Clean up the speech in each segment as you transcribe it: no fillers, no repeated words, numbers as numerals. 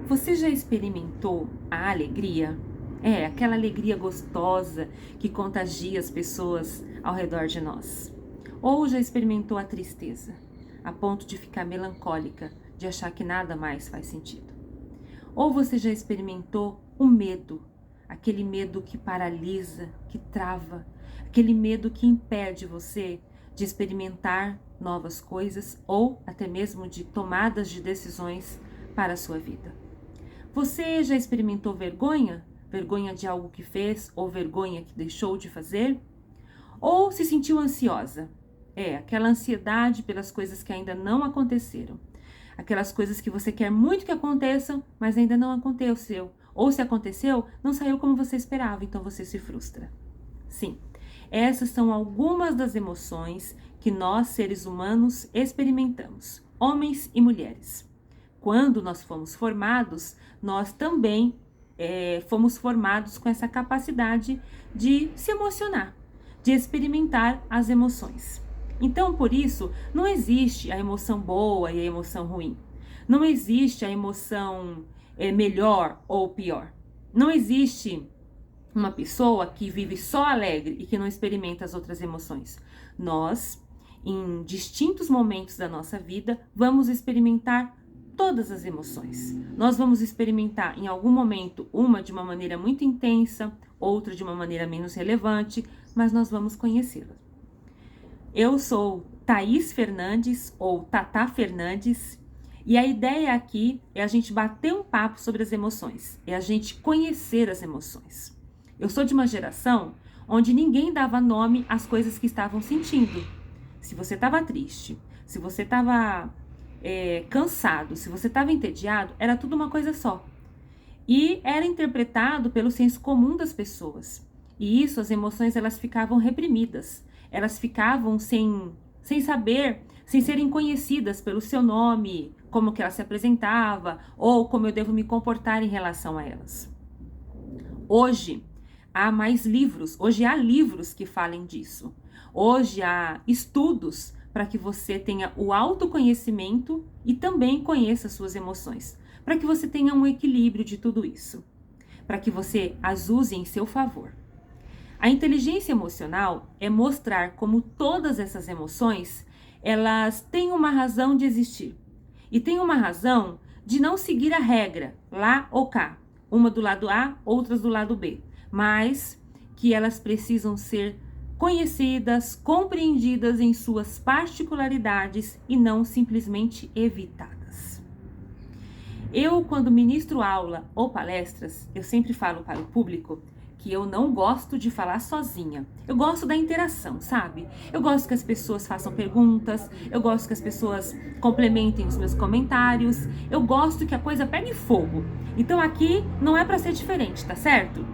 Você já experimentou a alegria? É, aquela alegria gostosa que contagia as pessoas ao redor de nós. Ou já experimentou a tristeza, a ponto de ficar melancólica, de achar que nada mais faz sentido? Ou você já experimentou o medo, aquele medo que paralisa, que trava, aquele medo que impede você de experimentar novas coisas ou até mesmo de tomadas de decisões para a sua vida? Você já experimentou vergonha? Vergonha de algo que fez ou vergonha que deixou de fazer? Ou se sentiu ansiosa? É, aquela ansiedade pelas coisas que ainda não aconteceram. Aquelas coisas que você quer muito que aconteçam, mas ainda não aconteceu. Ou se aconteceu, não saiu como você esperava, então você se frustra. Sim, essas são algumas das emoções que nós, seres humanos, experimentamos, homens e mulheres. Quando nós fomos formados, nós também fomos formados com essa capacidade de se emocionar, de experimentar as emoções. Então, por isso, não existe a emoção boa e a emoção ruim. Não existe a emoção melhor ou pior. Não existe uma pessoa que vive só alegre e que não experimenta as outras emoções. Nós, em distintos momentos da nossa vida, vamos experimentar todas as emoções. Nós vamos experimentar em algum momento uma de uma maneira muito intensa, outra de uma maneira menos relevante, mas nós vamos conhecê-la. Eu sou Thaís Fernandes, ou Tatá Fernandes, e a ideia aqui é a gente bater um papo sobre as emoções, é a gente conhecer as emoções. Eu sou de uma geração onde ninguém dava nome às coisas que estavam sentindo. Se você estava triste, se você estava cansado, se você estava entediado, era tudo uma coisa só. E era interpretado pelo senso comum das pessoas. E isso, as emoções, elas ficavam reprimidas. Elas ficavam sem saber, sem serem conhecidas pelo seu nome, como que ela se apresentava, ou como eu devo me comportar em relação a elas. Hoje, há mais livros, hoje há livros que falem disso. Hoje há estudos para que você tenha o autoconhecimento e também conheça suas emoções, para que você tenha um equilíbrio de tudo isso, para que você as use em seu favor. A inteligência emocional é mostrar como todas essas emoções, elas têm uma razão de existir. E tem uma razão de não seguir a regra, lá ou cá, uma do lado A, outras do lado B, mas que elas precisam ser conhecidas, compreendidas em suas particularidades e não simplesmente evitadas. Eu, quando ministro aula ou palestras, eu sempre falo para o público que eu não gosto de falar sozinha. Eu gosto da interação, sabe? Eu gosto que as pessoas façam perguntas, eu gosto que as pessoas complementem os meus comentários, eu gosto que a coisa pegue fogo. Então aqui não é para ser diferente, tá certo?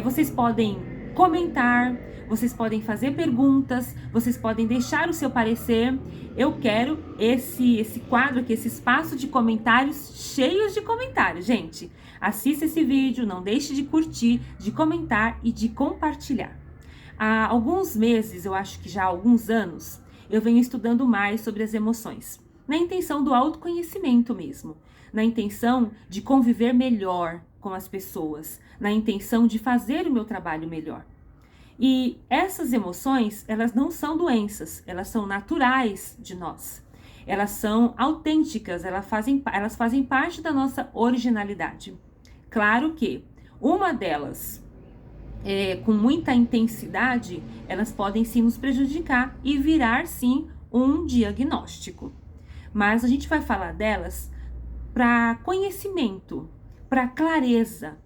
Vocês podem comentar, vocês podem fazer perguntas, vocês podem deixar o seu parecer. Eu quero esse quadro aqui, esse espaço de comentários, cheios de comentários, gente. Assista esse vídeo, não deixe de curtir, de comentar e de compartilhar. Há alguns meses, eu acho que já há alguns anos, eu venho estudando mais sobre as emoções, na intenção do autoconhecimento mesmo, na intenção de conviver melhor com as pessoas, na intenção de fazer o meu trabalho melhor. E essas emoções, elas não são doenças, elas são naturais de nós. Elas são autênticas, elas fazem parte da nossa originalidade. Claro que uma delas, com muita intensidade, elas podem sim nos prejudicar e virar sim um diagnóstico. Mas a gente vai falar delas para conhecimento, para clareza,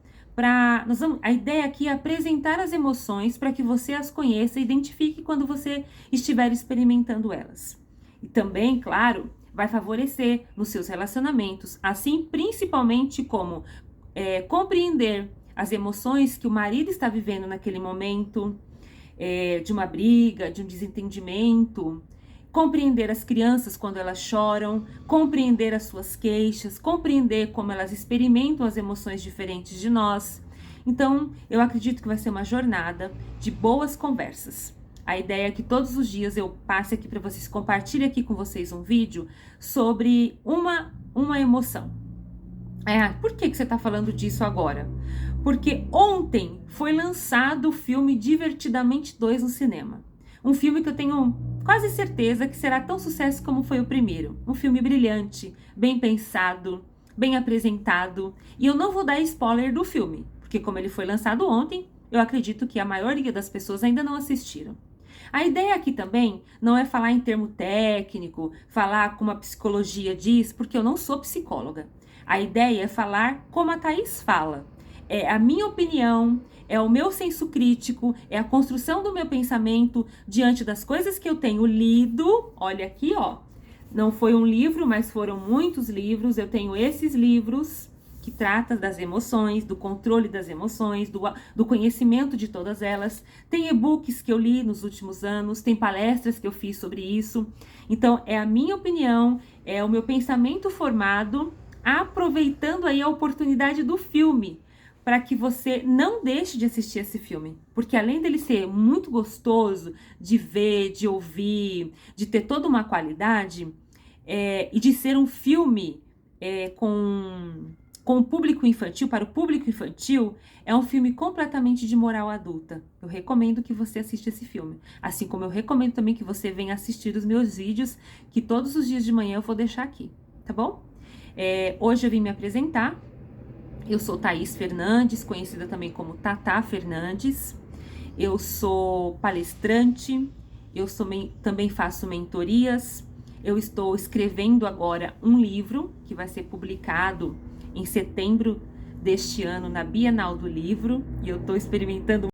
a ideia aqui é apresentar as emoções para que você as conheça e identifique quando você estiver experimentando elas. E também, claro, vai favorecer nos seus relacionamentos, assim principalmente como compreender as emoções que o marido está vivendo naquele momento, de uma briga, de um desentendimento, compreender as crianças quando elas choram, compreender as suas queixas, compreender como elas experimentam as emoções diferentes de nós. Então, eu acredito que vai ser uma jornada de boas conversas. A ideia é que todos os dias eu passe aqui para vocês, compartilhe aqui com vocês um vídeo sobre uma emoção. Por que você está falando disso agora? Porque ontem foi lançado o filme Divertidamente 2 no cinema. Um filme que eu tenho quase certeza que será tão sucesso como foi o primeiro. Um filme brilhante, bem pensado, bem apresentado. E eu não vou dar spoiler do filme, porque como ele foi lançado ontem, eu acredito que a maioria das pessoas ainda não assistiram. A ideia aqui também não é falar em termo técnico, falar como a psicologia diz, porque eu não sou psicóloga. A ideia é falar como a Thaís fala. É a minha opinião, é o meu senso crítico, é a construção do meu pensamento diante das coisas que eu tenho lido. Olha aqui, ó. Não foi um livro, mas foram muitos livros. Eu tenho esses livros que trata das emoções, do controle das emoções, do conhecimento de todas elas. Tem e-books que eu li nos últimos anos, tem palestras que eu fiz sobre isso. Então, é a minha opinião, é o meu pensamento formado, aproveitando aí a oportunidade do filme, para que você não deixe de assistir esse filme. Porque além dele ser muito gostoso de ver, de ouvir, de ter toda uma qualidade, e de ser um filme com o público infantil, para o público infantil, é um filme completamente de moral adulta. Eu recomendo que você assista esse filme. Assim como eu recomendo também que você venha assistir os meus vídeos, que todos os dias de manhã eu vou deixar aqui, tá bom? Hoje eu vim me apresentar. Eu sou Thaís Fernandes, conhecida também como Tatá Fernandes. Eu sou palestrante, também faço mentorias. Eu estou escrevendo agora um livro que vai ser publicado em setembro deste ano na Bienal do Livro, e eu estou experimentando